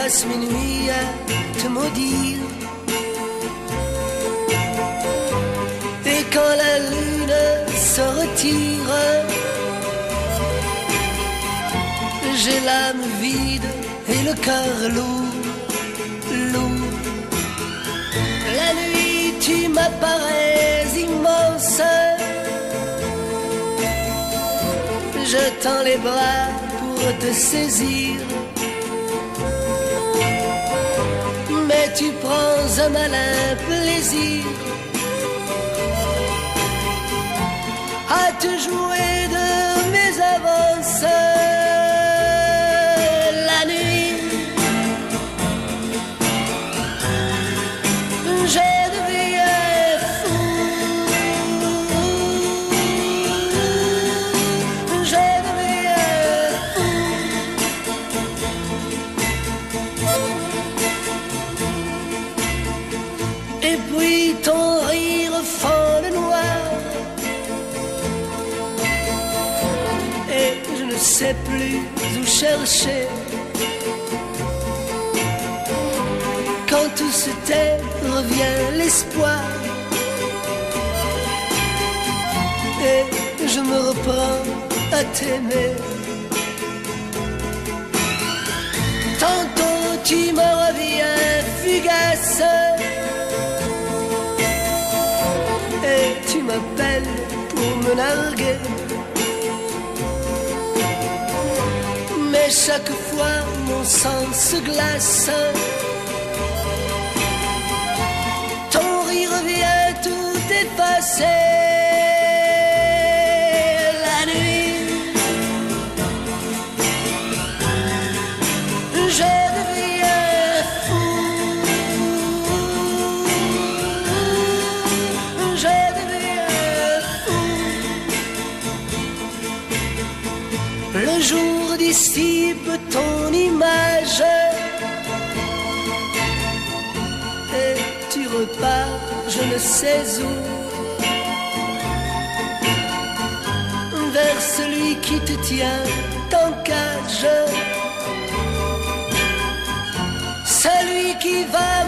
passe mes nuits à te maudire. Et quand la lune se retire, j'ai l'âme vide et le cœur lourd, lourd. La nuit tu m'apparais immense, je tends les bras pour te saisir, mais tu prends un malin plaisir à te jouer de mes avances. La nuit, je deviens fou, je deviens fou. Et puis ton rire fend le noir, et je ne sais plus où chercher. Quand tout se tait, revient l'espoir, et je me reprends à t'aimer. Tantôt tu me reviens fugace, et tu m'appelles pour me narguer. Mais chaque fois mon sang se glace, ton rire vient tout effacer. La nuit, je deviens fou, je deviens fou. Le jour dissipe ton image et tu repars je ne sais où, vers celui qui te tient en cage, celui qui va